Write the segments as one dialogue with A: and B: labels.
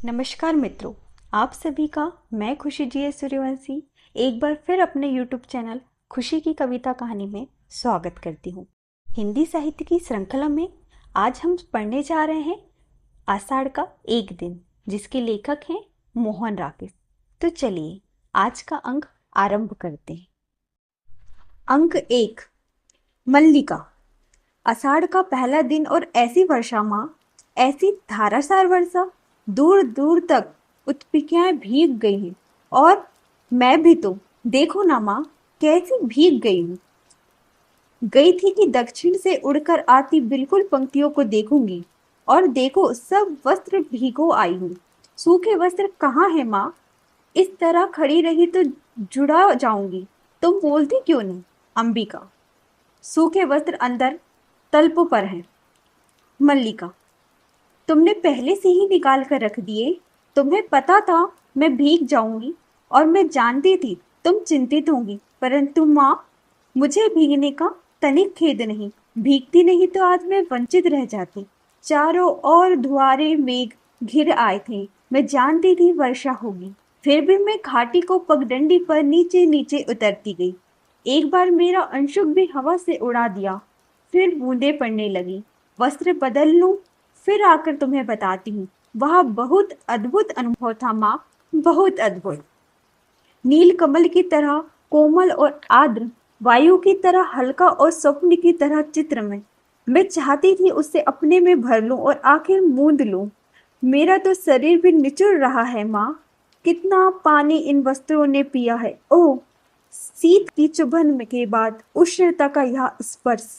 A: नमस्कार मित्रों, आप सभी का मैं खुशी जी सूर्यवंशी एक बार फिर अपने YouTube चैनल खुशी की कविता कहानी में स्वागत करती हूँ। हिंदी साहित्य की श्रृंखला में आज हम पढ़ने जा रहे हैं आषाढ़ का एक दिन, जिसके लेखक हैं मोहन राकेश। तो चलिए आज का अंक आरंभ करते हैं। अंक 1, मल्लिका। आषाढ़ का पहला दिन और ऐसी वर्षा माँ, ऐसी धारासार वर्षा, दूर दूर तक उत्पिकियाएं भीग गई हैं। और मैं भी तो देखो ना माँ, कैसी भीग गई हूँ। गई थी कि दक्षिण से उड़कर आती बिल्कुल पंक्तियों को देखूंगी, और देखो सब वस्त्र भीगो आई हूँ। सूखे वस्त्र कहाँ है माँ? इस तरह खड़ी रही तो जुड़ा जाऊंगी। तुम बोलती क्यों नहीं? अंबिका। सूखे वस्त्र अंदर तल्पों पर हैं। मल्लिका। तुमने पहले से ही निकाल कर रख दिए। तुम्हें पता था मैं भीग जाऊंगी, और मैं जानती थी तुम चिंतित होंगी, परंतु माँ, मुझे भीगने का तनिक खेद नहीं। भीगती नहीं तो आज मैं वंचित रह जाती। चारों ओर धुआरे मेघ घिर आए थे। मैं जानती थी वर्षा होगी, फिर भी मैं घाटी को पगडंडी पर नीचे नीचे उतरती गई। एक बार मेरा अंशुक भी हवा से उड़ा दिया। फिर बूंदें पड़ने लगी। वस्त्र बदल लूं, फिर आकर तुम्हें बताती हूँ। वह बहुत अद्भुत अनुभव था माँ, बहुत अद्भुत। नील कमल की तरह कोमल और आर्द्र, वायु की तरह हल्का और स्वप्न की तरह चित्र में। मैं चाहती थी उसे अपने में भर लूं और आखिर मूंद लूं। मेरा तो शरीर भी निचुड़ रहा है माँ। कितना पानी इन वस्त्रों ने पिया है। ओह, शीत की चुभन के बाद उष्णता का यह स्पर्श।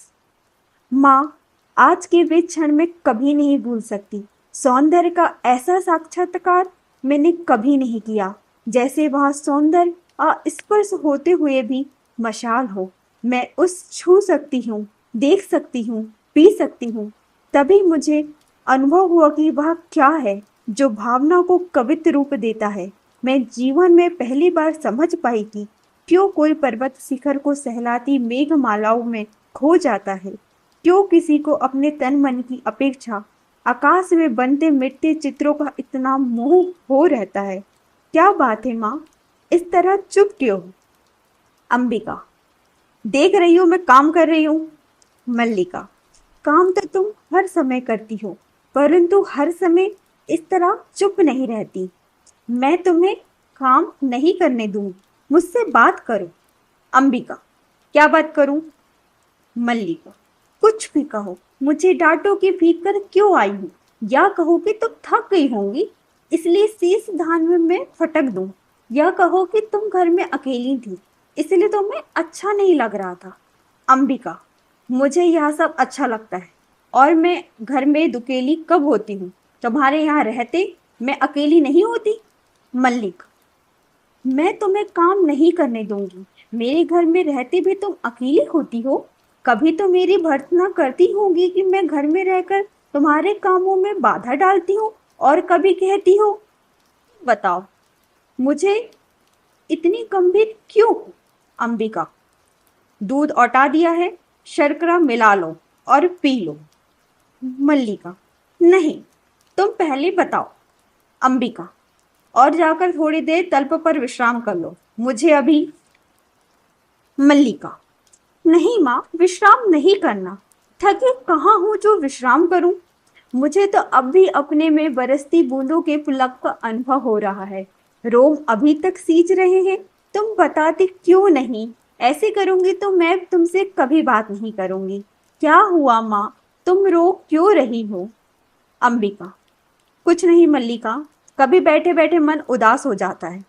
A: माँ, आज के वे क्षण मैं कभी नहीं भूल सकती। सौंदर्य का ऐसा साक्षात्कार मैंने कभी नहीं किया, जैसे वह सौंदर्य स्पर्श होते हुए भी मशाल हो। मैं उस छू सकती हूँ, देख सकती हूँ, पी सकती हूँ। तभी मुझे अनुभव हुआ कि वह क्या है जो भावना को कवित्व रूप देता है। मैं जीवन में पहली बार समझ पाई कि क्यों कोई पर्वत शिखर को सहलाती मेघमालाओं में खो जाता है, क्यों किसी को अपने तन मन की अपेक्षा आकाश में बनते मिटते चित्रों का इतना मोह हो रहता है। क्या बात है माँ, इस तरह चुप क्यों? अंबिका। देख रही हो मैं काम कर रही हूँ। मल्लिका। काम तो तुम हर समय करती हो, परंतु हर समय इस तरह चुप नहीं रहती। मैं तुम्हें काम नहीं करने दूंगी, मुझसे बात करो। अंबिका। क्या बात करूं? मल्लिका। कुछ भी कहो, मुझे डांटो कि भीग कर क्यों आई हूँ, या कहो कि तुम थक गई होंगी इसलिए शीश धान में मैं फटक दूं, या कहो कि तुम घर में अकेली थी इसलिए तुम्हें अच्छा नहीं लग रहा था। अंबिका। मुझे यह सब अच्छा लगता है, और मैं घर में दुकेली कब होती हूँ? तुम्हारे यहाँ रहते मैं अकेली नहीं होती। मल्लिक। मैं तुम्हें काम नहीं करने दूंगी। मेरे घर में रहते भी तुम अकेली होती हो। कभी तो मेरी भर्त्सना करती होगी कि मैं घर में रहकर तुम्हारे कामों में बाधा डालती हूँ, और कभी कहती हो। बताओ, मुझे इतनी गंभीर क्यों हो? अंबिका। दूध औटा दिया है, शर्करा मिला लो और पी लो। मल्लिका। नहीं, तुम पहले बताओ। अंबिका। और जाकर थोड़ी देर तल्प पर विश्राम कर लो, मुझे अभी। मल्लिका। नहीं माँ, विश्राम नहीं करना। थके कहाँ हूँ जो विश्राम करूं? मुझे तो अब भी अपने में बरसती बूंदों के पुलक का अनुभव हो रहा है। रोम अभी तक सींच रहे हैं। तुम बताती क्यों नहीं? ऐसे करूंगी तो मैं तुमसे कभी बात नहीं करूंगी। क्या हुआ माँ, तुम रो क्यों रही हो? अंबिका। कुछ नहीं मल्लिका, कभी बैठे बैठे मन उदास हो जाता है।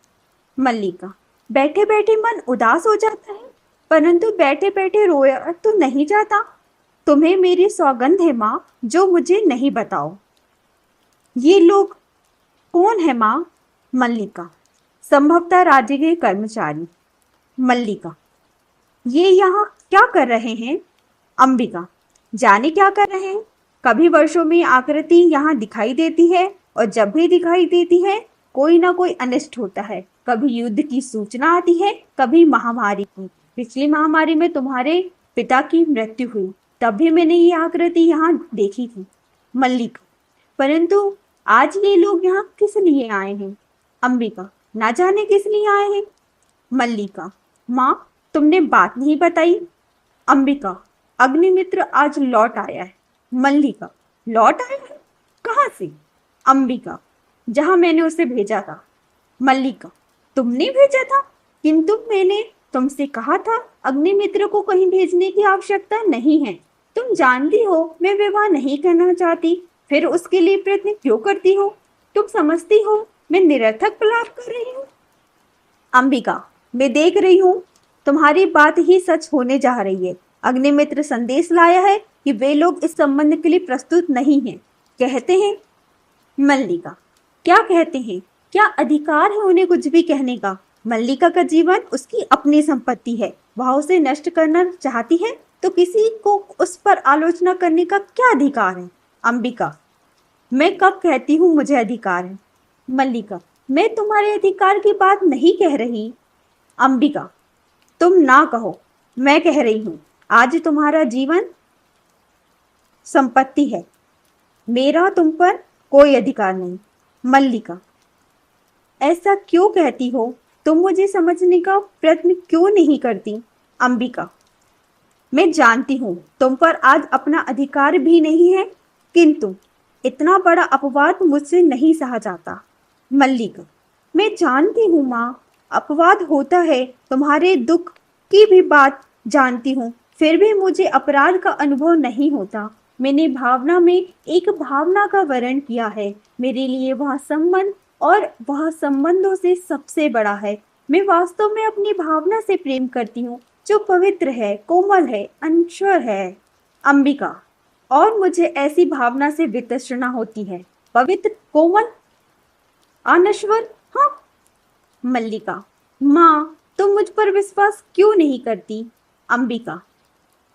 A: मल्लिका। बैठे बैठे मन उदास हो जाता है, परंतु बैठे बैठे रोया तो नहीं जाता। तुम्हें मेरी सौगंध है माँ, जो मुझे नहीं बताओ। ये लोग कौन है माँ? मल्लिका। संभवतः राज्य के कर्मचारी। मल्लिका। ये यहाँ क्या कर रहे हैं? अंबिका। जाने क्या कर रहे हैं। कभी वर्षों में आकृति यहाँ दिखाई देती है, और जब भी दिखाई देती है कोई ना कोई अनिष्ट होता है। कभी युद्ध की सूचना आती है, कभी महामारी की। पिछली महामारी में तुम्हारे पिता की मृत्यु हुई, तब भी मैंने ये आकृति यहाँ देखी थी। मल्लिका। परंतु आज ये लोग यहाँ किस लिए आए हैं? अंबिका, ना जाने किस लिए आए हैं। मल्लिका, माँ, तुमने बात नहीं बताई। अंबिका, अग्निमित्र आज लौट आया है। मल्लिका, लौट आया है? कहाँ से? अंबिका, जहां मैंने उसे भेजा था। मल्लिका, तुमने भेजा था? किंतु मैंने तुमसे कहा था अग्निमित्र को कहीं भेजने की आवश्यकता नहीं है। तुम जानती हो मैं विवाह नहीं करना चाहती, फिर उसके लिए प्रयत्न क्यों करती हो? तुम समझती हो मैं निरर्थक प्रलाप कर रही हूँ? अंबिका, मैं देख रही हूँ तुम्हारी बात ही सच होने जा रही है। अग्निमित्र संदेश लाया है कि वे लोग इस संबंध के लिए प्रस्तुत नहीं हैं। कहते हैं। मल्लिका, क्या कहते हैं? क्या अधिकार है उन्हें कुछ भी कहने का? मल्लिका का जीवन उसकी अपनी संपत्ति है, वह उसे नष्ट करना चाहती है तो किसी को उस पर आलोचना करने का क्या अधिकार है? अंबिका, मैं कब कहती हूँ मुझे अधिकार है? मल्लिका, मैं तुम्हारे अधिकार की बात नहीं कह रही। अंबिका, तुम ना कहो, मैं कह रही हूं। आज तुम्हारा जीवन संपत्ति है, मेरा तुम पर कोई अधिकार नहीं। मल्लिका, ऐसा क्यों कहती हो? तुम मुझे समझने का प्रयत्न क्यों नहीं करती? अंबिका, मैं जानती हूं तुम पर आज अपना अधिकार भी नहीं है, किंतु इतना बड़ा अपवाद मुझसे नहीं सहा जाता। मल्लिका, मैं जानती हूँ माँ, अपवाद होता है, तुम्हारे दुख की भी बात जानती हूँ, फिर भी मुझे अपराध का अनुभव नहीं होता। मैंने भावना में एक भावना का वर्ण किया है, मेरे लिए वह संबंध और वह संबंधों से सबसे बड़ा है। मैं वास्तव में अपनी भावना से प्रेम करती हूँ, जो पवित्र है, कोमल है, अनश्वर है। अंबिका, और मुझे ऐसी भावना से वितृष्णा होती है। पवित्र, कोमल, अनश्वर, हाँ। मल्लिका, माँ, तुम मुझ पर विश्वास क्यों नहीं करती? अंबिका,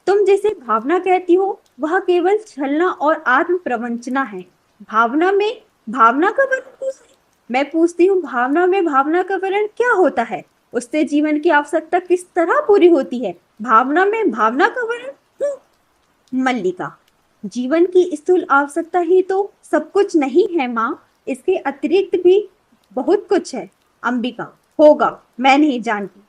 A: तुम जिसे भावना कहती हो वह केवल छलना और आत्म प्रवंचना है। भावना में भावना का वर्ण पूछती, मैं पूछती हूँ भावना में भावना का वर्ण क्या होता है? उससे जीवन की आवश्यकता किस तरह पूरी होती है? भावना में भावना का वर्ण? मल्लिका, जीवन की स्थूल आवश्यकता ही तो सब कुछ नहीं है माँ, इसके अतिरिक्त भी बहुत कुछ है। अंबिका, होगा, मैं नहीं जानती।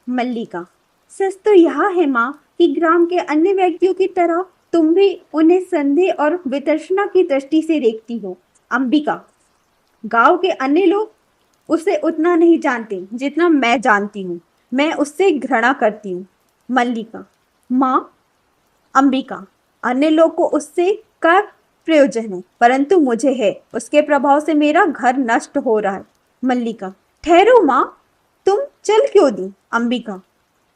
A: मल्लिका, सच तो यह है माँ कि ग्राम के अन्य व्यक्तियों की तरह तुम भी उन्हें संदेह और वितर्षणा की दृष्टि से देखती हो। अंबिका, गांव के अन्य लोग उसे उतना नहीं जानते जितना मैं जानती हूँ, मैं उससे घृणा करती हूँ। मल्लिका, माँ। अंबिका, अन्य लोग को उससे का प्रयोजन है, परंतु मुझे है, उसके प्रभाव से मेरा घर नष्ट हो रहा है। मल्लिका, ठहरो माँ, तुम चल क्यों दी? अंबिका,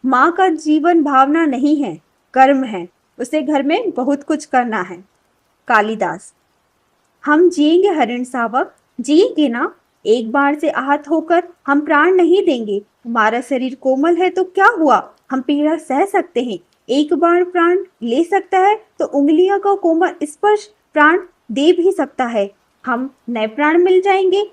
A: माँ का जीवन भावना नहीं है, कर्म है, उसे घर में बहुत कुछ करना है। कालिदास, हम जिएंगे हरिण सावक, जिएंगे ना? एक बार से आहत होकर हम प्राण नहीं देंगे। हमारा शरीर कोमल है तो क्या हुआ, हम पीड़ा सह सकते हैं। एक बार प्राण ले सकता है तो उंगलियों का कोमल स्पर्श प्राण दे भी सकता है। हम नए प्राण मिल जाएंगे,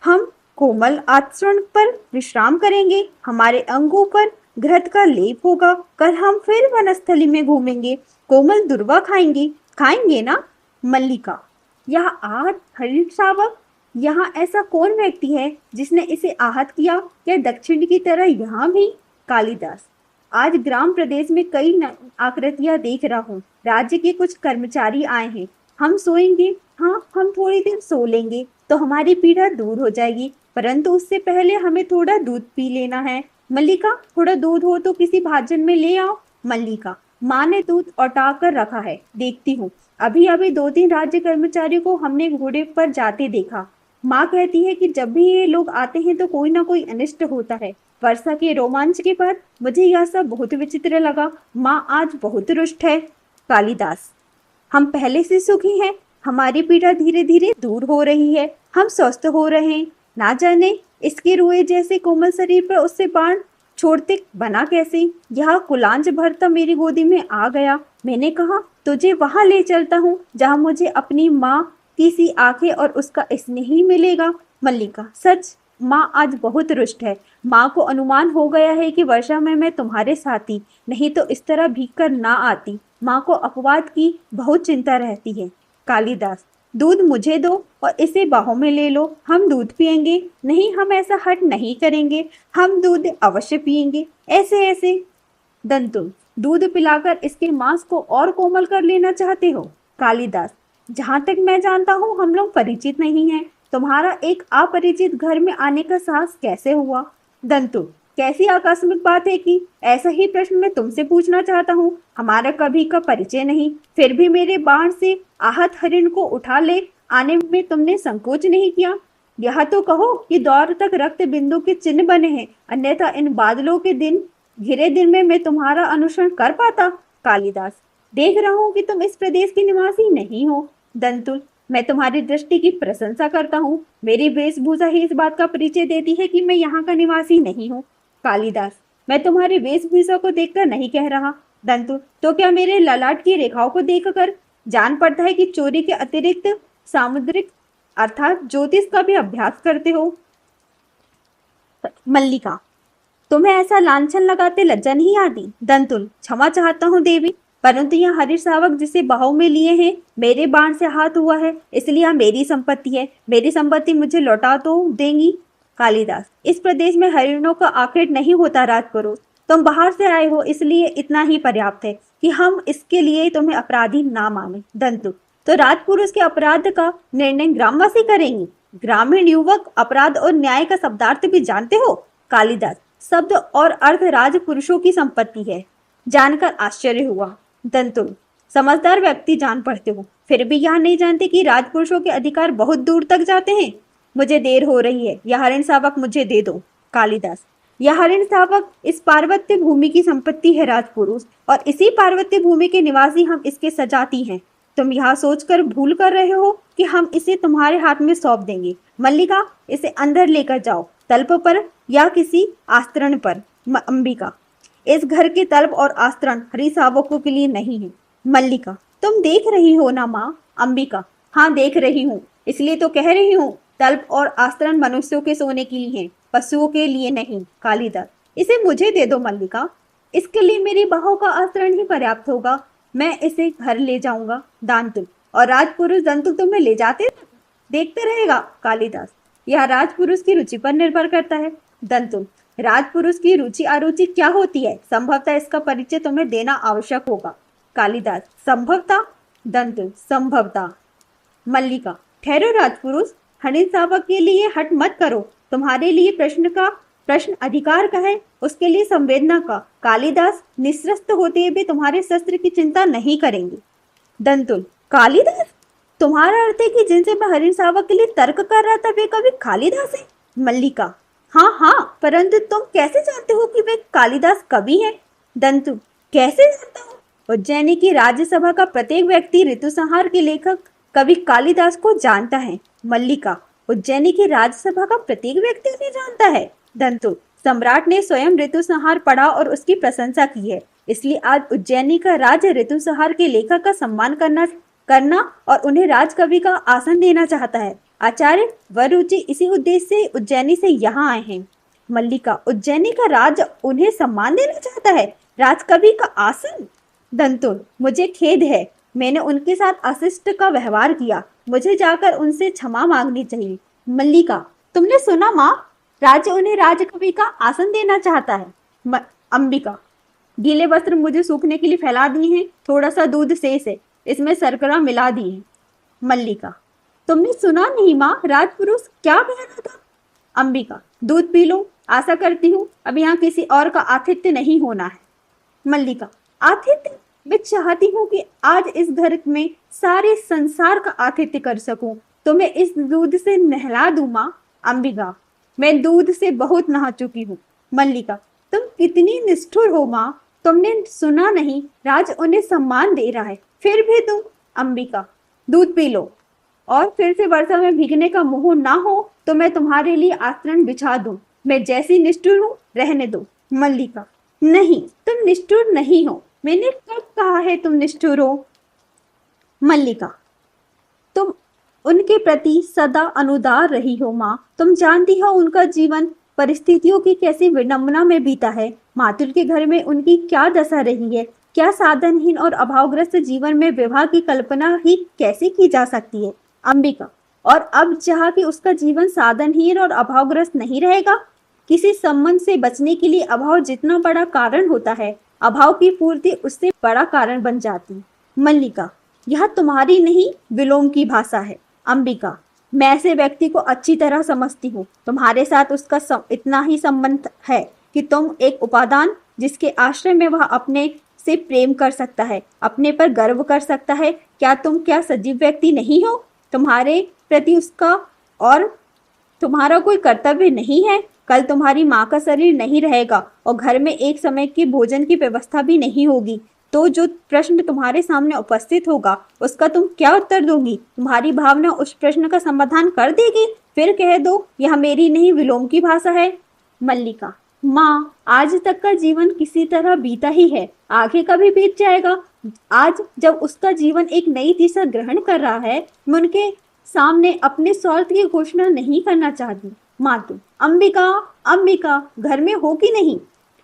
A: हम कोमल आचरण पर विश्राम करेंगे, हमारे अंगों पर घृत का लेप होगा, कल हम फिर वनस्थली में घूमेंगे, कोमल दुर्वा खाएंगे, खाएंगे ना? मल्लिका, यह आहत हरिण शावक, यहाँ ऐसा कौन व्यक्ति है जिसने इसे आहत किया? क्या दक्षिण की तरह यहाँ भी? कालिदास, आज ग्राम प्रदेश में कई आकृतियां देख रहा हूँ। राज्य के कुछ कर्मचारी आए हैं, हम सोएंगे, हाँ हम थोड़ी देर सो लेंगे तो हमारी पीड़ा दूर हो जाएगी, परंतु उससे पहले हमें थोड़ा दूध पी लेना है। मल्लिका, थोड़ा दूध हो तो किसी भाजन में ले आओ। मल्लिका, माँ ने दूध औटा कर रखा है, देखती हूँ। अभी अभी 2-3 राज्य कर्मचारियों को हमने घोड़े पर जाते देखा। माँ कहती है कि जब भी ये लोग आते हैं तो कोई ना कोई अनिष्ट होता है। वर्षा के रोमांच के बाद मुझे यह सब बहुत विचित्र लगा। माँ आज बहुत रुष्ट है। कालिदास, हम पहले से सुखी हैं, हमारी पीड़ा धीरे धीरे दूर हो रही है, हम स्वस्थ हो रहे हैं। ना जाने इसके रोए जैसे कोमल शरीर पर उससे बाण छोड़ते बना कैसे? यह कुलांज भरता मेरी गोदी में आ गया। मैंने कहा तुझे वहां ले चलता हूँ जहाँ मुझे अपनी माँ की सी आंखें और उसका स्नेह ही मिलेगा। मल्लिका, सच माँ आज बहुत रुष्ट है। माँ को अनुमान हो गया है कि वर्षा में मैं तुम्हारे साथ थी, नहीं तो इस तरह भीग कर ना आती। माँ को अपवाद की बहुत चिंता रहती है। कालिदास, दूध मुझे दो और इसे बाहों में ले लो, हम दूध पिएंगे। नहीं, हम ऐसा हट नहीं करेंगे, हम दूध अवश्य पिएंगे। ऐसे ऐसे। दंतुल, दूध पिलाकर इसके मांस को और कोमल कर लेना चाहते हो? कालिदास, जहां तक मैं जानता हूँ हम लोग परिचित नहीं हैं। तुम्हारा एक अपरिचित घर में आने का साहस कैसे हुआ? दंतुल, कैसी आकस्मिक बात है कि ऐसा ही प्रश्न मैं तुमसे पूछना चाहता हूँ। हमारा कभी का परिचय नहीं, फिर भी मेरे बाण से आहत हरिण को उठा ले आने में तुमने संकोच नहीं किया। यह तो कहो कि दौर तक रक्त बिंदु के चिन्ह बने हैं, अन्यथा इन बादलों के दिन घिरे दिन में मैं तुम्हारा अनुसरण कर पाता? कालिदास, देख रहा हूँ कि तुम इस प्रदेश के निवासी नहीं हो। दंतुल, मैं तुम्हारी दृष्टि की प्रशंसा करता हूँ, मेरी वेशभूषा ही इस बात का परिचय देती है कि मैं यहाँ का निवासी नहीं हूँ। कालिदास, मैं तुम्हारी वेशभूषा को देखकर नहीं कह रहा। दंतुल, तो क्या मेरे ललाट की रेखाओं को देखकर जान पड़ता है कि चोरी के अतिरिक्त सामुद्रिक अर्थात ज्योतिष का भी अभ्यास करते हो? मल्लिका, तुम्हें ऐसा लांछन लगाते लज्जा नहीं आती? दंतुल, क्षमा चाहता हूँ देवी, परंतु यह हरीश शावक जिसे बाहों में लिए हैं मेरे बाण से हाथ हुआ है, इसलिए यह मेरी संपत्ति है। मेरी संपत्ति मुझे लौटा तो देंगी? कालिदास, इस प्रदेश में हरिणों का आखेट नहीं होता राजपुरुष, तुम बाहर से आए हो इसलिए इतना ही पर्याप्त है कि हम इसके लिए तुम्हें अपराधी ना माने। दंतु, तो राजपुरुष के अपराध का निर्णय ग्रामवासी करेंगे? ग्रामीण युवक अपराध और न्याय का शब्दार्थ भी जानते हो? कालिदास, शब्द और अर्थ राजपुरुषों की संपत्ति है। जानकर आश्चर्य हुआ। दंतुल, समझदार व्यक्ति जान पड़ते हो, फिर भी यह नहीं जानते कि राजपुरुषों के अधिकार बहुत दूर तक जाते हैं। मुझे देर हो रही है, यह हरिण शावक मुझे दे दो। कालिदास, यह हरिण शावक इस पार्वत्य भूमि की संपत्ति है राजपुरुष, और इसी पार्वत्य भूमि के निवासी हम इसके सजाती हैं। तुम यह सोचकर भूल कर रहे हो कि हम इसे तुम्हारे हाथ में सौंप देंगे। मल्लिका, इसे अंदर लेकर जाओ, तल्प पर या किसी आस्तरण पर। अंबिका, इस घर के तल्प और आस्तरण हरी शावकों के लिए नहीं है। मल्लिका, तुम देख रही हो ना माँ? अंबिका, हाँ देख रही हूँ, इसलिए तो कह रही हूँ, तल्प और आस्तरण मनुष्यों के सोने के लिए हैं, पशुओं के लिए नहीं। कालिदास, इसे मुझे दे दो मल्लिका, इसके लिए मेरी बाहों का आस्तरण ही पर्याप्त होगा, मैं इसे घर ले जाऊंगा। दांतुल, और राजपुरुष दंतुल तुम्हें ले जाते देखते रहेगा? कालिदास, यह राजपुरुष की रुचि पर निर्भर करता है। दंतुल, राजपुरुष की रुचि अरुचि क्या होती है? संभवतः इसका परिचय तुम्हें देना आवश्यक होगा। कालिदास, संभवतः? दंतुल, संभवतः। मल्लिका, ठहरो राजपुरुष, हरिण शावक के लिए हट मत करो, तुम्हारे लिए प्रश्न अधिकार का है, उसके लिए संवेदना का। कालिदास, निःशस्त्र होते भी तुम्हारे शस्त्र की चिंता नहीं करेंगे। दंतुल, कालिदास, तुम्हारा अर्थ है कि जिनसे मैं हरिण शावक के लिए तर्क कर रहा था वे कभी कालिदास है? मल्लिका, हाँ हाँ, परंतु तुम कैसे जानते हो कि वे कालिदास कवि हैं? दंतु, कैसे जानता हूँ? उज्जैनी की राज्यसभा का प्रत्येक व्यक्ति ऋतुसंहार के लेखक कवि कालिदास को जानता है। मल्लिका, उज्जैनी की राज्यसभा का प्रत्येक व्यक्ति उन्हें जानता है? दंतु, सम्राट ने स्वयं ऋतुसंहार पढ़ा और उसकी प्रशंसा की है, इसलिए आज उज्जैनी का राज्य ऋतुसंहार के लेखक का सम्मान करना और उन्हें राजकवि का आसन देना चाहता है। आचार्य वरुचि इसी उद्देश्य से उज्जैनी से यहाँ आए हैं। मल्लिका, उज्जैनी का राज उन्हें सम्मान देना चाहता है, राजकवि का आसन? दंतुल, मुझे खेद है, मैंने उनके साथ अशिष्ट का व्यवहार किया, मुझे जाकर उनसे क्षमा मांगनी चाहिए। मल्लिका, तुमने सुना माँ, राज्य उन्हें राजकवि का आसन देना चाहता है। अंबिका, गीले वस्त्र मुझे सूखने के लिए फैला दिए हैं, थोड़ा सा दूध शेष है, इसमें शर्करा मिला दी है। मल्लिका, तुमने सुना नहीं माँ, राजपुरुष क्या कह रहा था? अंबिका, दूध पी लो, आशा करती हूँ अब यहाँ किसी और का आतिथ्य नहीं होना है। मल्लिका, आतिथ्य? मैं चाहती हूँ कि आज इस घर में सारे संसार का आतिथ्य कर सकूं, तो मैं इस दूध से नहला दूं माँ। अंबिका, मैं दूध से बहुत नहा चुकी हूँ। मल्लिका, तुम कितनी निष्ठुर हो माँ, तुमने सुना नहीं, राज उन्हें सम्मान दे रहा है, फिर भी तुम। अंबिका, दूध पी लो, और फिर से वर्षा में भीगने का मोह ना हो तो मैं तुम्हारे लिए आस्तरण बिछा दूं, मैं जैसी निष्ठुर हूँ रहने दो। मल्लिका, नहीं, तुम निष्ठुर नहीं हो, मैंने कब कहा है तुम निष्ठुर हो? मल्लिका, तुम उनके प्रति सदा अनुदार रही हो माँ, तुम जानती हो उनका जीवन परिस्थितियों की कैसी विडंबना में बीता है, मातुल के घर में उनकी क्या दशा रही है, क्या साधनहीन और अभावग्रस्त जीवन में विवाह की कल्पना ही कैसे की जा सकती है? अंबिका, और अब चाह कि उसका जीवन साधनहीन और अभावग्रस्त नहीं रहेगा। किसी संबंध से बचने के लिए अभाव जितना बड़ा कारण होता है, अभाव की पूर्ति उससे बड़ा कारण बन जाती। मल्लिका, यह तुम्हारी नहीं विलोम की भाषा है। अंबिका, मैं ऐसे व्यक्ति को अच्छी तरह समझती हूँ। तुम्हारे साथ उसका इतना ही संबंध है कि तुम एक उपादान जिसके आश्रय में वह अपने से प्रेम कर सकता है, अपने पर गर्व कर सकता है। क्या सजीव व्यक्ति नहीं हो? तुम्हारे प्रति उसका और तुम्हारा कोई कर्तव्य नहीं है? कल तुम्हारी माँ का शरीर नहीं रहेगा और घर में एक समय के भोजन की व्यवस्था भी नहीं होगी, तो जो प्रश्न तुम्हारे सामने उपस्थित होगा उसका तुम क्या उत्तर दोगी? तुम्हारी भावना उस प्रश्न का समाधान कर देगी? फिर कह दो यह मेरी नहीं विलोम की भाषा है। मल्लिका, माँ, आज तक का जीवन किसी तरह बीता ही है, आगे का भी बीत जाएगा। आज जब उसका जीवन एक नई दिशा ग्रहण कर रहा है, मैं उनके सामने अपने स्वार्थ की घोषणा नहीं करना चाहती। मातु, अंबिका, अंबिका, घर में हो कि नहीं?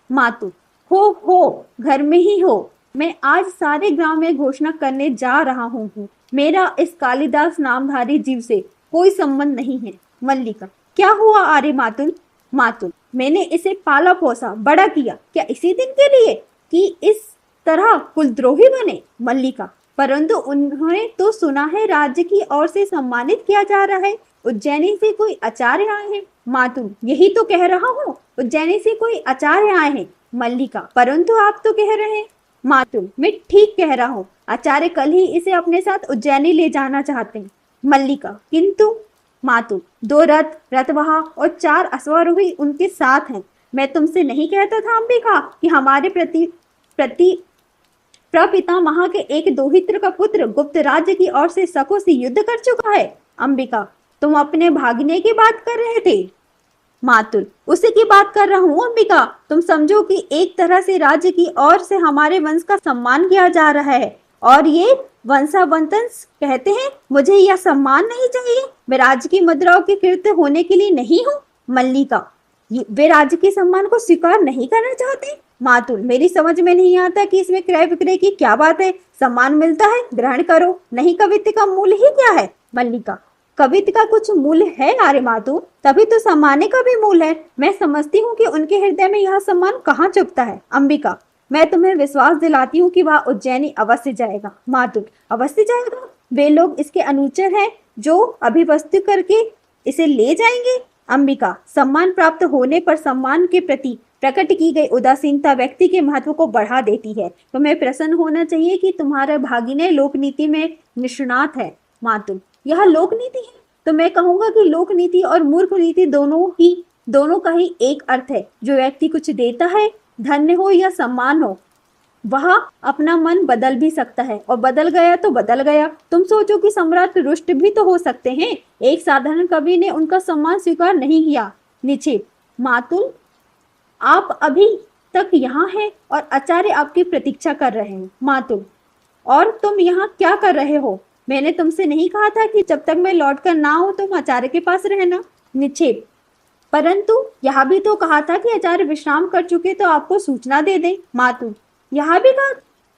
A: मातु, हो, घर में ही हो। मैं आज सारे ग्राम में घोषणा करने जा रहा हूँ, मेरा इस कालिदास नामधारी जीव से कोई संबंध नहीं है। मल्लिका, क्या हुआ आर्य मातुल? मातुल, मैंने इसे पाला पोसा बड़ा किया, क्या इसी दिन के लिए कि इस तरह कुलद्रोही बने? मल्लिका, परंतु उन्होंने तो सुना है राज्य की ओर से सम्मानित किया जा रहा है, उज्जैनी से कोई आचार्य आए हैं। मातुल, यही तो कह रहा हूँ, उज्जैनी से कोई आचार्य आए हैं। मल्लिका, परंतु आप तो कह रहे हैं। मातुल, मैं ठीक कह रहा हूँ, आचार्य कल ही इसे अपने साथ उज्जैनी ले जाना चाहते हैं। मल्लिका, किंतु? मातुल, 2 रथवाहा और 4 अश्वारोही उनके साथ हैं। मैं तुमसे नहीं कहता था अंबिका कि हमारे प्रति प्रपिता महा के एक दोहित्र का पुत्र गुप्त राज्य की ओर से शकों से युद्ध कर चुका है। अंबिका, तुम अपने भागने की बात कर रहे थे। मातुल, उसी की बात कर रहा हूँ अंबिका। तुम समझो कि एक तरह से राज्य की ओर से हमारे वंश का सम्मान किया जा रहा है और ये वंशावंतंस कहते हैं मुझे यह सम्मान नहीं चाहिए। मैं राज्य की मुद्राओं के कृत्य होने के लिए नहीं हूँ। मल्लिका, वे राज्य के सम्मान को स्वीकार नहीं करना चाहते। मातुल, मेरी समझ में नहीं आता कि इसमें क्रय विक्रय की क्या बात है। सम्मान मिलता है, ग्रहण करो, नहीं कवित्व का मूल्य ही क्या है? मल्लिका, कवित्व का कुछ मूल्य है आर्य मातु, तभी तो सम्मान का भी मूल्य है। मैं समझती हूँ कि उनके हृदय में यह सम्मान कहाँ चुभता है। अंबिका, मैं तुम्हें विश्वास दिलाती हूँ कि वह उज्जैनी अवश्य जाएगा। मातुल, अवश्य जाएगा? वे लोग इसके अनुचर हैं जो अभिवस्तु करके इसे ले जाएंगे। अंबिका, सम्मान प्राप्त होने पर सम्मान के प्रति प्रकट की गई उदासीनता व्यक्ति के महत्व को बढ़ा देती है। तुम्हें प्रसन्न होना चाहिए कि तुम्हारा भागिने लोकनीति में निष्णात है। मातुल, यह लोकनीति है तो मैं कहूंगा कि लोकनीति और मूर्ख नीति दोनों का ही एक अर्थ है। जो व्यक्ति कुछ देता है, धन्य हो या सम्मान हो, वह अपना मन बदल भी सकता है और बदल गया तो बदल गया। तुम सोचो कि सम्राट रुष्ट भी तो हो सकते हैं। एक साधारण कवि ने उनका सम्मान स्वीकार नहीं किया। निक्षेप, मातुल, आप अभी तक यहाँ हैं और आचार्य आपकी प्रतीक्षा कर रहे हैं। मातुल, और तुम यहाँ क्या कर रहे हो? मैंने तुमसे नहीं कहा था कि जब तक मैं लौट कर ना हो तुम आचार्य के पास रहना। निक्षेप, परंतु यह भी तो कहा था कि आचार्य विश्राम कर चुके तो आपको सूचना दे दे। मातुल, यह भी कहा,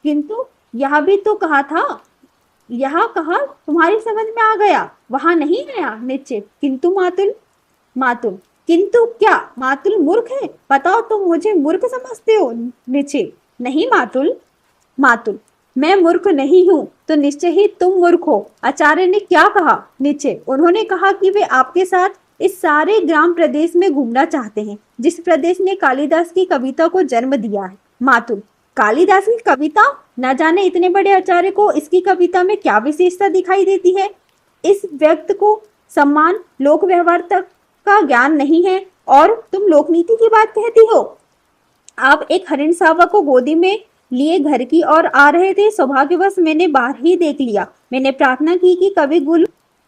A: किंतु यह भी तो कहा था। यह कहा तुम्हारी समझ में आ गया, वहां नहीं आया। निक्षेप, किंतु मातुल। मातुल, किंतु क्या? मातुल मूर्ख है? बताओ, तुम मुझे मूर्ख समझते हो? निक्षेप, नहीं मातुल। मातुल, मैं मूर्ख नहीं हूँ तो निश्चय ही तुम मूर्ख हो। आचार्य ने क्या कहा? निक्षेप, उन्होंने कहा कि वे आपके साथ इस सारे ग्राम प्रदेश में घूमना चाहते हैं जिस प्रदेश ने कालिदास की कविता को जन्म दिया है। मातुल, कालिदास की कविता? न जाने इतने बड़े आचार्य को इसकी कविता में क्या विशेषता दिखाई देती है। इस व्यक्ति को सम्मान लोक व्यवहार तक का ज्ञान नहीं है और तुम लोकनीति की बात कहती हो। आप एक हरिण सावा को गोदी में लिए घर की ओर आ रहे थे। सौभाग्यवश मैंने बाहर ही देख लिया। मैंने प्रार्थना की कि कवि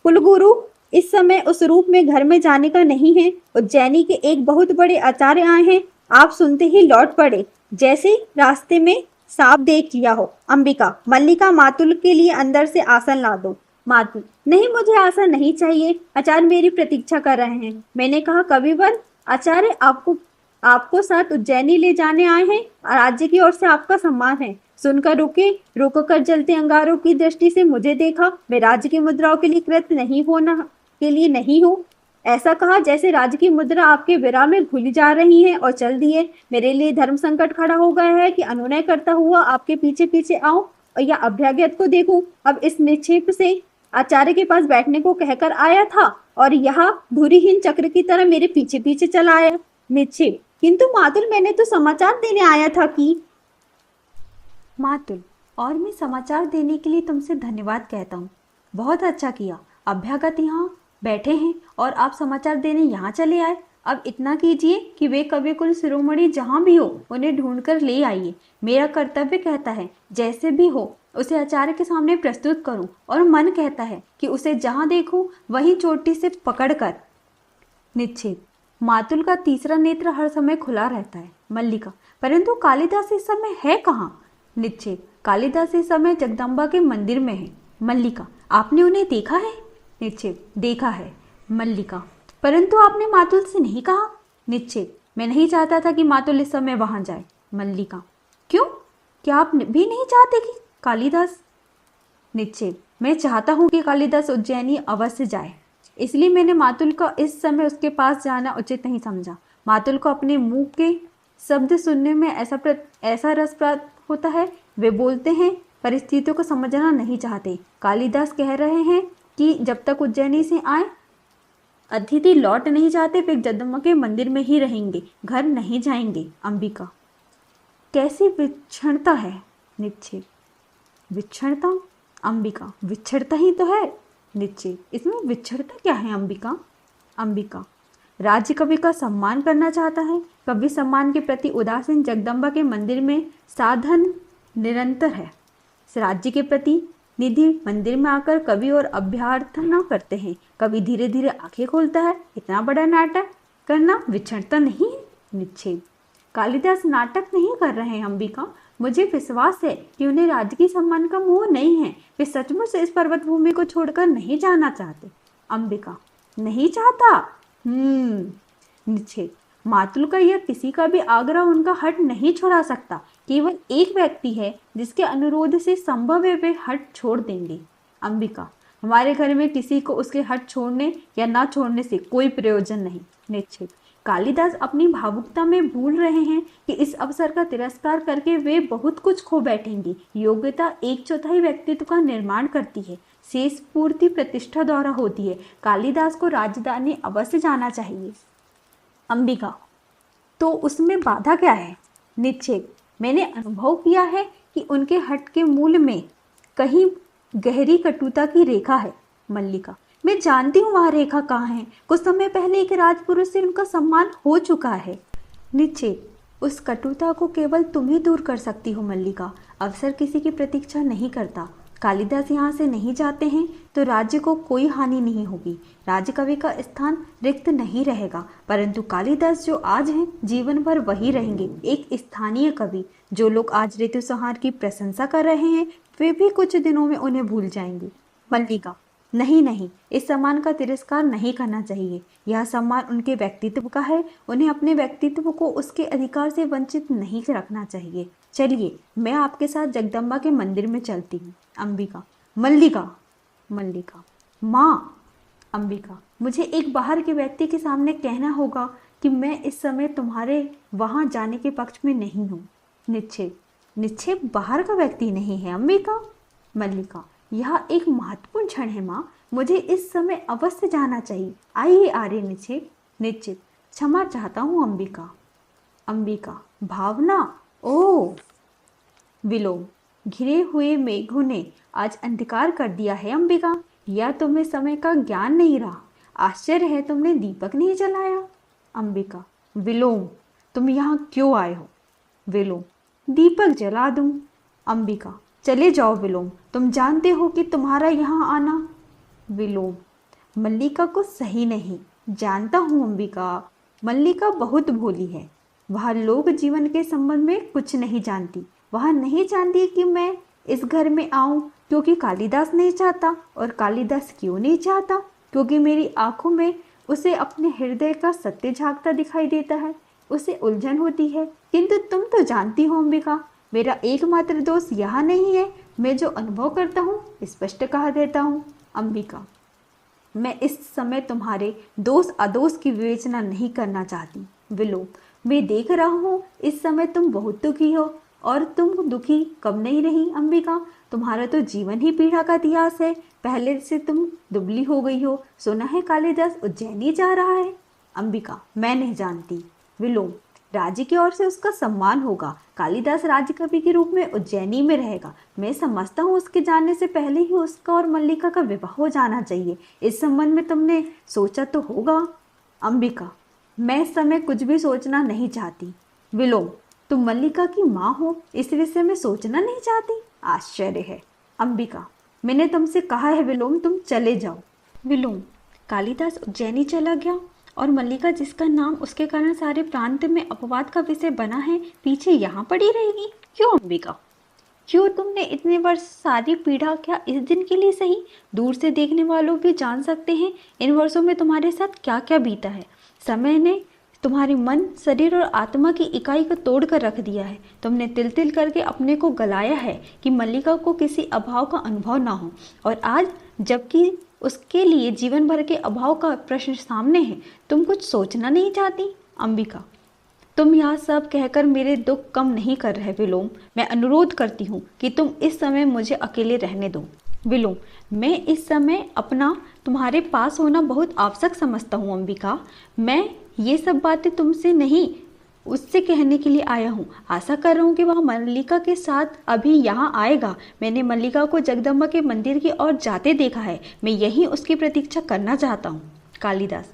A: कुलगुरु इस समय उस रूप में घर में जाने का नहीं है। उज्जैनी के एक बहुत बड़े आचार्य आए हैं। आप सुनते ही लौट पड़े जैसे रास्ते में सांप देख लिया हो। अंबिका, मल्लिका, मातुल के लिए अंदर से आसन ला दो। मातुल, नहीं, मुझे आसन नहीं चाहिए, आचार्य मेरी प्रतीक्षा कर रहे हैं। मैंने कहा, कविवर, आचार्य आपको आपको साथ उज्जैनी ले जाने आए हैं और राज्य की ओर से आपका सम्मान है। सुनकर रुके, रुककर जलते अंगारों की दृष्टि से मुझे देखा। मैं राज्य की मुद्राओं के लिए कृत नहीं होना के लिए नहीं हूँ। ऐसा कहा जैसे राज्य की मुद्रा आपके विराह में घुली जा रही है और चल दिए। मेरे लिए धर्म संकट खड़ा हो गया है कि अनुनय करता हुआ आपके पीछे पीछे आऊं और या अभ्यागत को देखूं। अब इस निक्षेप से आचार्य के पास बैठने को कहकर आया था और यहाँ धुरीहीन चक्र की तरह मेरे पीछे पीछे चला आया। निक्षेप, किंतु मातुल मैंने तो समाचार देने आया था कि। मातुल, और मैं समाचार देने के लिए तुमसे धन्यवाद कहता हूँ। बहुत अच्छा किया, अभ्यागत यहाँ बैठे हैं और आप समाचार देने यहाँ चले आए। अब इतना कीजिए कि वे कवि कुल शिरोमणि जहाँ भी हो उन्हें ढूंढकर ले आइए। मेरा कर्तव्य कहता है जैसे भी हो उसे आचार्य के सामने प्रस्तुत करूं और मन कहता है कि उसे जहाँ देखूं वहीं चोटी से पकड़कर। निश्चित, मातुल का तीसरा नेत्र हर समय खुला रहता है। मल्लिका, परंतु कालिदास इस समय है कहाँ? निश्चित, कालिदास इस समय जगदम्बा के मंदिर में है। मल्लिका, आपने उन्हें देखा है? निश्चित, देखा है। मल्लिका, परंतु आपने मातुल से नहीं कहा? निश्चित, मैं नहीं चाहता था कि मातुल इस समय वहां जाए। मल्लिका, क्यों? क्या आप भी नहीं चाहते कि कालिदास? निश्चित, मैं चाहता हूं कि कालिदास उज्जैनी अवश्य जाए, इसलिए मैंने मातुल का इस समय उसके पास जाना उचित नहीं समझा। मातुल को अपने मुंह के शब्द सुनने में ऐसा रस प्राप्त होता है। वे बोलते हैं, परिस्थितियों को समझना नहीं चाहते। कालिदास कह रहे हैं कि जब तक उज्जैनी से आए अतिथि लौट नहीं जाते, वे जगदम्बा के मंदिर में ही रहेंगे, घर नहीं जाएंगे। अंबिका, कैसी विक्षणता है? निश्चित, विक्षणता? अंबिका, विछड़ता ही तो है। निश्चित, इसमें विछड़ता क्या है अंबिका? अंबिका, राज्य कवि का सम्मान करना चाहता है। कवि सम्मान के प्रति उदासीन, जगदम्बा के मंदिर में साधन निरंतर है। राज्य के प्रति निधि मंदिर में आकर कवि और अभ्यर्थना करते हैं। कवि धीरे धीरे आंखें खोलता है। इतना बड़ा नाटक करना विछड़ता नहीं है? निश्चित, कालिदास नाटक नहीं कर रहे हैं अंबिका। मुझे विश्वास है कि उन्हें राज्य की सम्मान का मोह नहीं है। वे सचमुच इस पर्वत भूमि को छोड़कर नहीं जाना चाहते। अंबिका, नहीं चाहता? निश्चित, मातुल का यह किसी का भी आग्रह उनका हट नहीं छोड़ा सकता। केवल एक व्यक्ति है जिसके अनुरोध से संभव है वे हट छोड़ देंगे। अंबिका, हमारे घर में किसी को उसके हट छोड़ने या ना छोड़ने से कोई प्रयोजन नहीं। निश्चित, कालिदास अपनी भावुकता में भूल रहे हैं कि इस अवसर का तिरस्कार करके वे बहुत कुछ खो बैठेंगे। योग्यता 1/4 व्यक्तित्व का निर्माण करती है, शेष पूर्ति प्रतिष्ठा द्वारा होती है। कालिदास को राजधानी अवश्य जाना चाहिए। अंबिका, तो उसमें बाधा क्या है? निश्चित, मैंने अनुभव किया है कि उनके हट के मूल में कहीं गहरी कटुता की रेखा है। मल्लिका, मैं जानती हूँ वह रेखा कहाँ है। कुछ समय पहले एक राजपुरुष से उनका सम्मान हो चुका है। निश्चित, उस कटुता को केवल तुम ही दूर कर सकती हो। मल्लिका, अवसर किसी की प्रतीक्षा नहीं करता। कालिदास यहाँ से नहीं जाते हैं तो राज्य को कोई हानि नहीं होगी। राज्य कवि का स्थान रिक्त नहीं रहेगा, परंतु कालिदास जो आज हैं जीवन भर वही रहेंगे, एक स्थानीय कवि। जो लोग आज ऋतु संहार की प्रशंसा कर रहे हैं वे भी कुछ दिनों में उन्हें भूल जाएंगे। मल्लिका, नहीं नहीं, इस सम्मान का तिरस्कार नहीं करना चाहिए। यह सम्मान उनके व्यक्तित्व का है। उन्हें अपने व्यक्तित्व को उसके अधिकार से वंचित नहीं रखना चाहिए। चलिए, मैं आपके साथ जगदम्बा के मंदिर में चलती हूँ। अंबिका, मल्लिका। मल्लिका, माँ। अंबिका, मुझे एक बाहर के व्यक्ति के सामने कहना होगा कि मैं इस समय तुम्हारे वहाँ जाने के पक्ष में नहीं हूँ। निक्षेप बाहर का व्यक्ति नहीं है अंबिका। मल्लिका, यह एक महत्वपूर्ण क्षण है माँ, मुझे इस समय अवश्य जाना चाहिए। आइए आर्य निक्षेप। निश्चित, क्षमा चाहता हूँ अंबिका। अंबिका, भावना। ओ विलोम, घिरे हुए मेघों ने आज अंधकार कर दिया है अंबिका। या तुम्हें समय का ज्ञान नहीं रहा? आश्चर्य है तुमने दीपक नहीं जलाया। अंबिका, विलोम, तुम यहाँ क्यों आए हो? विलोम, दीपक जला दूं। अंबिका, चले जाओ विलोम, तुम जानते हो कि तुम्हारा यहाँ आना। विलोम, मल्लिका को सही नहीं जानता हूँ अंबिका। मल्लिका बहुत भोली है, वह लोक जीवन के संबंध में कुछ नहीं जानती। वह नहीं जानती कि मैं इस घर में आऊं क्योंकि कालिदास नहीं चाहता। और कालिदास क्यों नहीं चाहता? क्योंकि मेरी आंखों में उसे अपने हृदय का सत्य झांकता दिखाई देता है। उसे उलझन होती है, किंतु तुम तो जानती हो अंबिका, मेरा एकमात्र दोष यह नहीं है। मैं जो अनुभव करता हूँ स्पष्ट कह देता हूँ अंबिका। मैं इस समय तुम्हारे दोष अदोष की विवेचना नहीं करना चाहती विलोम। मैं देख रहा हूँ इस समय तुम बहुत दुखी हो, और तुम दुखी कब नहीं रही अंबिका। तुम्हारा तो जीवन ही पीड़ा का इतिहास है। पहले से तुम दुबली हो गई हो। सुना है कालिदास उज्जैनी जा रहा है। अंबिका, मैं नहीं जानती विलोम। राज्य की ओर से उसका सम्मान होगा। कालिदास राज्य कवि के रूप में उज्जैनी में रहेगा। मैं समझता हूँ उसके जाने से पहले ही उसका और मल्लिका का विवाह हो जाना चाहिए। इस संबंध में तुमने सोचा तो होगा। अंबिका, मैं इस समय कुछ भी सोचना नहीं चाहती विलोम। तुम मल्लिका की माँ हो, इस विषय में सोचना नहीं चाहती? आश्चर्य है। अंबिका, मैंने तुमसे कहा है विलोम, तुम चले जाओ। विलोम, कालिदास उज्जैनी चला गया और मल्लिका, जिसका नाम उसके कारण सारे प्रांत में अपवाद का विषय बना है, पीछे यहाँ पड़ी रहेगी? क्यों अंबिका, क्यों? तुमने इतने वर्ष सारी पीड़ा क्या इस दिन के लिए सही? दूर से देखने वालों भी जान सकते हैं इन वर्षों में तुम्हारे साथ क्या क्या बीता है। समय ने तुम्हारे मन, शरीर और आत्मा की इकाई को तोड़ कर रख दिया है। तुमने तिल तिल करके अपने को गलाया है कि मल्लिका को किसी अभाव का अनुभव ना हो, और आज जबकि उसके लिए जीवन भर के अभाव का प्रश्न सामने है, तुम कुछ सोचना नहीं चाहती? अंबिका, तुम यह सब कहकर मेरे दुख कम नहीं कर रहे विलोम। मैं अनुरोध करती हूँ कि तुम इस समय मुझे अकेले रहने दो। विलोम, मैं इस समय अपना तुम्हारे पास होना बहुत आवश्यक समझता हूँ अंबिका। मैं ये सब बातें तुमसे नहीं, उससे कहने के लिए आया हूँ। आशा कर रहा हूँ कि वह मल्लिका के साथ अभी यहाँ आएगा। मैंने मल्लिका को जगदम्बा के मंदिर की ओर जाते देखा है। मैं यहीं उसकी प्रतीक्षा करना चाहता हूँ। कालिदास,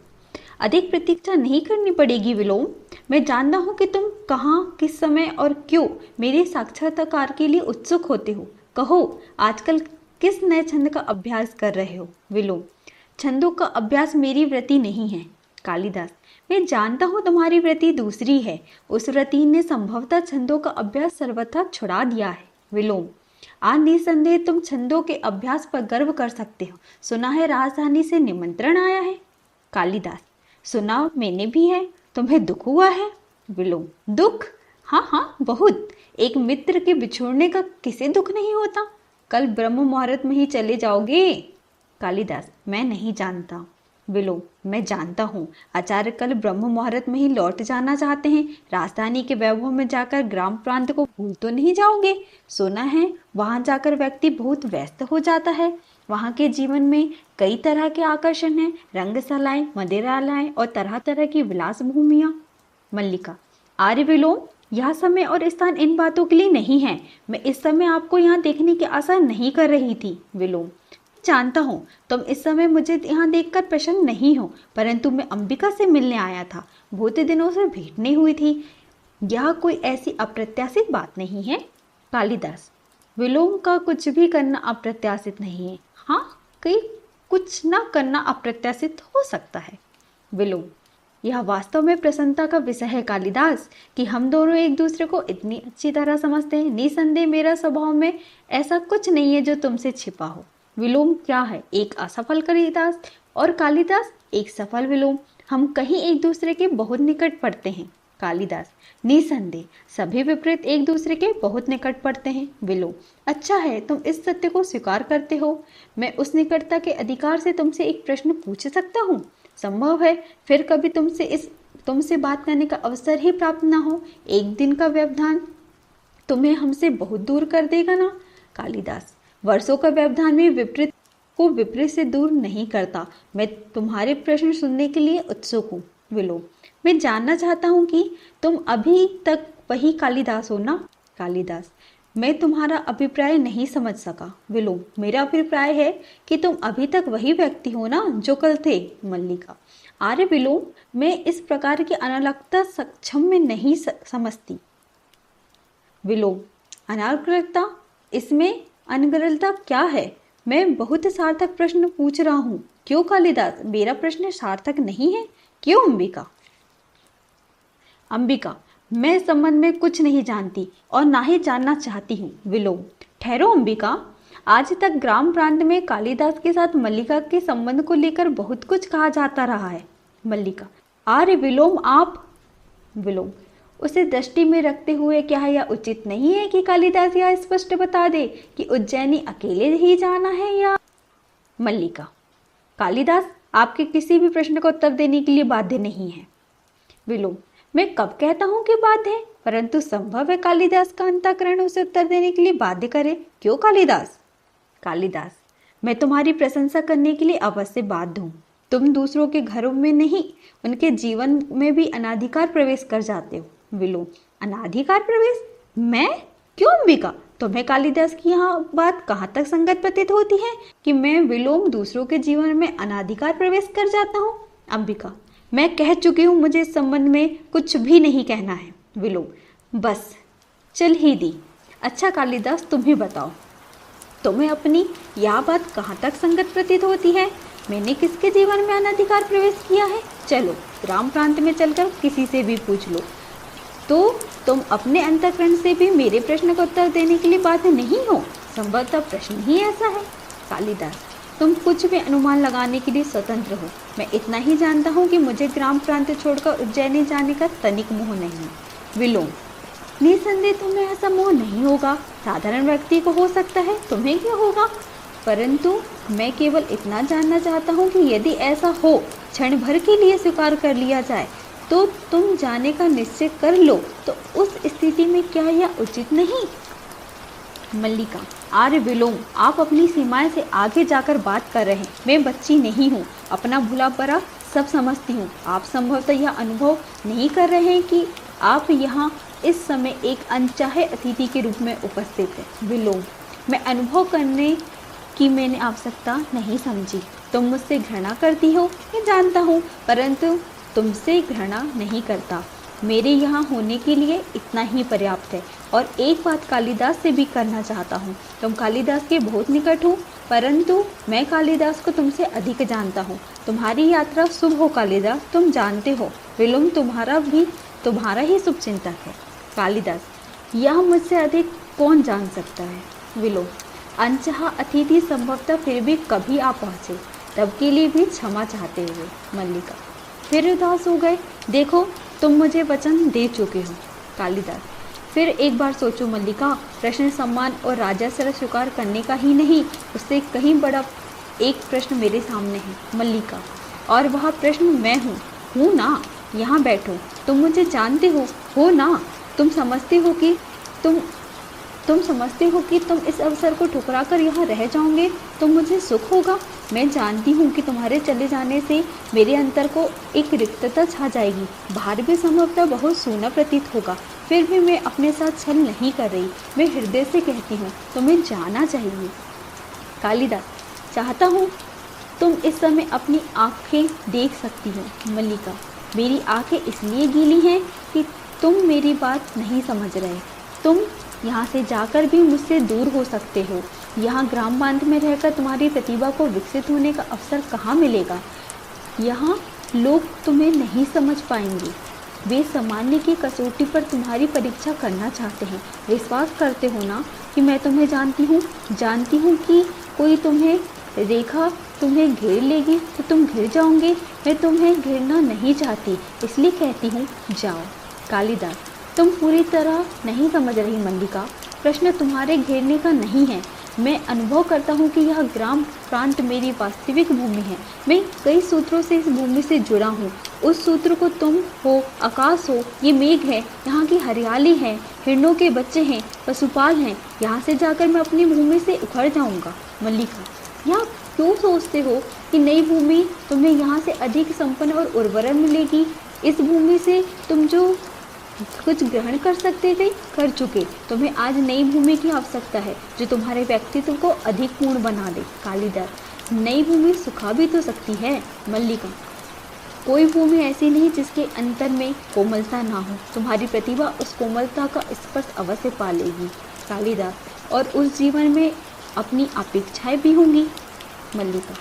A: अधिक प्रतीक्षा नहीं करनी पड़ेगी विलोम। मैं जानता हूँ कि तुम कहाँ, किस समय और क्यों मेरे साक्षात्कार के लिए उत्सुक होते हो। कहो, आजकल किस नए छंद का अभ्यास कर रहे हो? विलोम, छंदों का अभ्यास मेरी वृत्ति नहीं है। कालिदास, मैं जानता हूँ तुम्हारी वृत्ति दूसरी है। उस वृत्ति ने संभवतः छंदों का अभ्यास सर्वथा छुड़ा दिया है। विलोम, आज निसंदेह तुम छंदों के अभ्यास पर गर्व कर सकते हो। सुना है राजधानी से निमंत्रण आया है। कालिदास, सुना मैंने भी है। तुम्हें दुख हुआ है? विलोम, दुख? हाँ हाँ, बहुत। एक मित्र के बिछोड़ने का किसे दुख नहीं होता। कल ब्रह्म मुहूर्त में ही चले जाओगे? कालिदास, मैं नहीं जानता। विलोम, मैं जानता हूँ। आचार्य कल ब्रह्म मुहूर्त में ही लौट जाना चाहते हैं। राजधानी के वैभव में जाकर ग्राम प्रांत को भूल तो नहीं जाओगे? सुना है वहां जाकर व्यक्ति बहुत व्यस्त हो जाता है। वहां के जीवन में कई तरह के आकर्षण हैं, रंगशालाएं, मदिरालय और तरह तरह की विलास भूमियां। मल्लिका, आर्य विलोम, यह समय और स्थान इन बातों के लिए नहीं है। मैं इस समय आपको यहाँ देखने की आशा नहीं कर रही थी। विलोम, जानता हूँ तुम इस समय मुझे यहाँ देखकर प्रसन्न नहीं हो, परंतु मैं अंबिका से मिलने आया था। बहुत दिनों से भेंट नहीं हुई थी। यह कोई ऐसी अप्रत्याशित बात नहीं है। कालिदास, विलोम का कुछ भी करना अप्रत्याशित नहीं है। हाँ, कई कुछ ना करना अप्रत्याशित हो सकता है। विलोम, यह वास्तव में प्रसन्नता का विषय है कालिदास कि हम दोनों एक दूसरे को इतनी अच्छी तरह समझते हैं। निसंदेह मेरा स्वभाव में ऐसा कुछ नहीं है जो तुमसे छिपा हो। विलोम क्या है? एक असफल कालिदास और कालिदास एक सफल विलोम। हम कहीं एक दूसरे के बहुत निकट पड़ते हैं। कालिदास, निसंदेह सभी विपरीत एक दूसरे के बहुत निकट पड़ते हैं। विलोम, अच्छा है, तुम इस सत्य को स्वीकार करते हो। मैं उस निकटता के अधिकार से तुमसे एक प्रश्न पूछ सकता हूँ? संभव है फिर कभी तुमसे बात करने का अवसर ही प्राप्त ना हो। एक दिन का व्यवधान तुम्हें हमसे बहुत दूर कर देगा ना? कालिदास, वर्षों का व्यवधान में विपरीत को विपरीत से दूर नहीं करता। मैं तुम्हारे प्रश्न सुनने के लिए उत्सुक हूँ। विलोम, मैं जानना चाहता हूँ कि तुम अभी तक वही कालिदास हो ना? कालिदास, मैं तुम्हारा अभिप्राय नहीं समझ सका। विलोम, मेरा अभिप्राय है कि तुम अभी तक वही व्यक्ति हो ना जो कल थे। मल्लिका, आर्य विलोम, मैं इस प्रकार की अनालकता सक्षम में नहीं समझती। विलोम, अनालकता? इसमें अनगरलता क्या है? मैं बहुत सार्थक प्रश्न पूछ रहा हूँ। क्यों कालिदास, मेरा प्रश्न सार्थक नहीं है? क्यों अंबिका? अंबिका, मैं इस संबंध में कुछ नहीं जानती और ना ही जानना चाहती हूँ। विलोम, ठहरो अंबिका, आज तक ग्राम प्रांत में कालिदास के साथ मल्लिका के संबंध को लेकर बहुत कुछ कहा जाता रहा है। मल्लिका, आर्य विलोम, आप विलोम, उसे दृष्टि में रखते हुए क्या यह उचित नहीं है कि कालिदास यह स्पष्ट बता दे कि उज्जैनी अकेले ही जाना है या? मल्लिका, कालिदास आपके किसी भी प्रश्न का उत्तर देने के लिए बाध्य नहीं है। विलोम, मैं कब कहता हूँ कि बाध्य है, परंतु संभव है कालिदास का अंतःकरण उसे उत्तर देने के लिए बाध्य करे। क्यों कालिदास? कालिदास, मैं तुम्हारी प्रशंसा करने के लिए अवश्य बाध्य हूँ। तुम दूसरों के घरों में नहीं, उनके जीवन में भी अनाधिकार प्रवेश कर जाते हो। विलोम, अनाधिकार प्रवेश? मैं? क्यों अंबिका? तुम्हें कालिदास की यहाँ बात कहाँ तक संगत प्रतीत होती है कि मैं विलोम दूसरों के जीवन में अनाधिकार प्रवेश कर जाता हूँ? अंबिका, मैं कह चुकी हूँ, मुझे इस संबंध में कुछ भी नहीं कहना है। विलोम, बस चल ही दी। अच्छा कालिदास, तुम ही बताओ, तुम्हें अपनी यह बात कहाँ तक संगत प्रतीत होती है? मैंने किसके जीवन में अनाधिकार प्रवेश किया है? चलो ग्राम प्रांत में चलकर किसी से भी पूछ लो, तो तुम अपने अंतःकरण से भी मेरे प्रश्न का उत्तर देने के लिए बाध्य नहीं हो। संभवतः प्रश्न ही ऐसा है। कालिदास, तुम कुछ भी अनुमान लगाने के लिए स्वतंत्र हो। मैं इतना ही जानता हूँ कि मुझे ग्राम प्रांत छोड़कर उज्जैनी जाने का तनिक मोह नहीं है। विलोम, निसंदेह तुम्हें ऐसा मोह नहीं होगा, साधारण व्यक्ति को हो सकता है, तुम्हें क्या होगा? परंतु मैं केवल इतना जानना चाहता हूँ कि यदि ऐसा हो, क्षण भर के लिए स्वीकार कर लिया जाए, तो तुम जाने का निश्चय कर लो, तो उस स्थिति में क्या यह उचित नहीं? मल्लिका, आर्य विलोम, आप अपनी सीमाएं से आगे जाकर बात कर रहे हैं। मैं बच्ची नहीं हूँ, अपना भुला पड़ा सब समझती हूँ। आप संभवतः यह अनुभव नहीं कर रहे हैं कि आप यहाँ इस समय एक अनचाहे अतिथि के रूप में उपस्थित हैं। विलोम, मैं अनुभव करने की मैंने आवश्यकता नहीं समझी। तुम मुझसे घृणा करती हो, मैं जानता हूँ, परंतु तुमसे घृणा नहीं करता। मेरे यहाँ होने के लिए इतना ही पर्याप्त है। और एक बात कालिदास से भी करना चाहता हूँ। तुम कालिदास के बहुत निकट हो, परंतु मैं कालिदास को तुमसे अधिक जानता हूँ। तुम्हारी यात्रा शुभ हो कालिदास, तुम जानते हो विलोम तुम्हारा ही शुभ चिंतक है। कालिदास, यह मुझसे अधिक कौन जान सकता है? विलोम, अनचाहा अतिथि संभवतः फिर भी कभी आ पहुँचे, तब के लिए भी क्षमा चाहते हुए। मल्लिका, फिर उदास हो गए। देखो तुम मुझे वचन दे चुके हो। कालिदास, फिर एक बार सोचो मल्लिका, प्रश्न सम्मान और राजस्व स्वीकार करने का ही नहीं, उससे कहीं बड़ा एक प्रश्न मेरे सामने है। मल्लिका, और वह प्रश्न मैं हूँ ना? यहाँ बैठो, तुम मुझे जानते हो ना? तुम समझते हो कि तुम इस अवसर को ठुकरा कर यहाँ रह जाओगे तो मुझे सुख होगा। मैं जानती हूँ कि तुम्हारे चले जाने से मेरे अंतर को एक रिक्तता छा जाएगी, बाहर भी संभवतः बहुत सूना प्रतीत होगा। फिर भी मैं अपने साथ छल नहीं कर रही, मैं हृदय से कहती हूँ तुम्हें जाना चाहिए। कालिदास, चाहता हूँ तुम इस समय अपनी आँखें देख सकती हो। मल्लिका, मेरी आँखें इसलिए गीली हैं कि तुम मेरी बात नहीं समझ रहे। तुम यहाँ से जाकर भी मुझसे दूर हो सकते हो। यहाँ ग्राम बांध में रहकर तुम्हारी प्रतिभा को विकसित होने का अवसर कहाँ मिलेगा? यहाँ लोग तुम्हें नहीं समझ पाएंगे। वे सामान्य की कसौटी पर तुम्हारी परीक्षा करना चाहते हैं। विश्वास करते हो ना कि मैं तुम्हें जानती हूँ कि कोई रेखा तुम्हें घेर लेगी तो तुम घिर जाओगे। मैं तुम्हें घिरना नहीं चाहती, इसलिए कहती हूँ जाओ। कालिदास, तुम पूरी तरह नहीं समझ रही मल्लिका, प्रश्न तुम्हारे घेरने का नहीं है। मैं अनुभव करता हूँ कि यह ग्राम प्रांत मेरी वास्तविक भूमि है। मैं कई सूत्रों से इस भूमि से जुड़ा हूँ। उस सूत्र को तुम हो, आकाश हो, ये मेघ है, यहाँ की हरियाली है, हिरणों के बच्चे हैं, पशुपाल हैं। यहाँ से जाकर मैं अपनी भूमि से उखड़ जाऊँगा। मल्लिका, यहाँ क्यों सोचते हो कि नई भूमि तुम्हें यहाँ से अधिक संपन्न और उर्वरा मिलेगी? इस भूमि से तुम जो कुछ ग्रहण कर सकते थे कर चुके। तुम्हें आज नई भूमि की आवश्यकता है जो तुम्हारे व्यक्तित्व को अधिक पूर्ण बना दे। कालिदास, नई भूमि सुखा भी तो सकती है। मल्लिका, कोई भूमि ऐसी नहीं जिसके अंतर में कोमलता ना हो। तुम्हारी प्रतिभा उस कोमलता का स्पर्श अवश्य पालेगी। कालिदास, और उस जीवन में अपनी अपेक्षाएं भी होंगी। मल्लिका,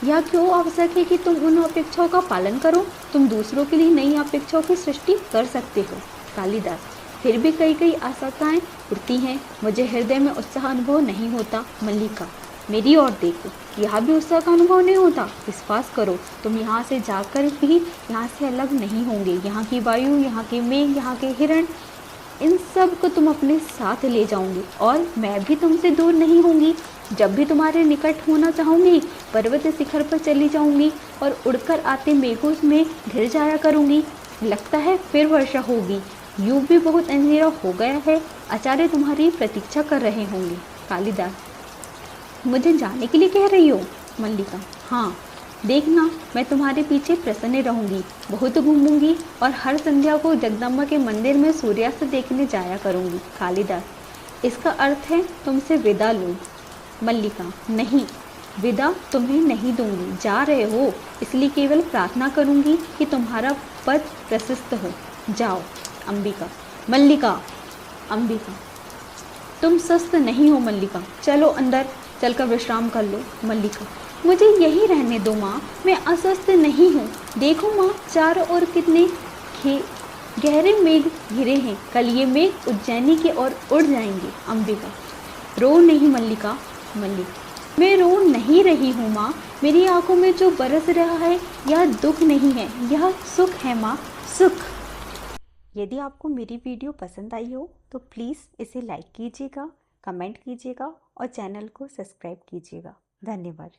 A: यह क्यों आवश्यक है कि तुम उन अपेक्षाओं का पालन करो? तुम दूसरों के लिए नई अपेक्षाओं की सृष्टि कर सकते हो। कालिदास, फिर भी कई आशंकाएं उठती हैं, मुझे हृदय में उत्साह अनुभव नहीं होता। मल्लिका, मेरी ओर देखो, यह भी उत्साह का अनुभव नहीं होता? विश्वास करो, तुम यहाँ से जाकर भी यहाँ से अलग नहीं होंगे। यहाँ की वायु, यहाँ के मेघ, यहाँ के हिरण, इन सब को तुम अपने साथ ले जाओगे और मैं भी तुमसे दूर नहीं होंगी। जब भी तुम्हारे निकट होना चाहूँगी, पर्वत शिखर पर चली जाऊँगी और उड़कर आते मेघों में घिर जाया करूँगी। लगता है फिर वर्षा होगी। यूँ भी बहुत अंधेरा हो गया है। आचार्य तुम्हारी प्रतीक्षा कर रहे होंगे। कालिदास। मुझे जाने के लिए कह रही हो? मल्लिका। हाँ, देखना, मैं तुम्हारे पीछे प्रसन्न रहूंगी, बहुत घूमूंगी और हर संध्या को जगदम्बा के मंदिर में सूर्यास्त देखने जाया करूंगी। कालिदास। इसका अर्थ है तुमसे विदा लूँ? मल्लिका। नहीं, विदा तुम्हें नहीं दूंगी। जा रहे हो इसलिए केवल प्रार्थना करूंगी कि तुम्हारा पद प्रशस्त हो। जाओ। अंबिका। मल्लिका। अंबिका। तुम स्वस्थ नहीं हो मल्लिका, चलो अंदर चलकर विश्राम कर लो। मल्लिका। मुझे यहीं रहने दो माँ, मैं अस्वस्थ नहीं हूँ। देखो माँ, चारों ओर कितने गहरे मेघ घिरे हैं। कल ये मेघ उज्जैनी की ओर उड़ जाएंगे। अंबिका। रो नहीं मल्लिका। मल्लिका। मैं रो नहीं रही हूँ माँ, मेरी आंखों में जो बरस रहा है यह दुख नहीं है, यह सुख है माँ, सुख। यदि आपको मेरी वीडियो पसंद आई हो तो प्लीज़ इसे लाइक कीजिएगा, कमेंट कीजिएगा और चैनल को सब्सक्राइब कीजिएगा। धन्यवाद।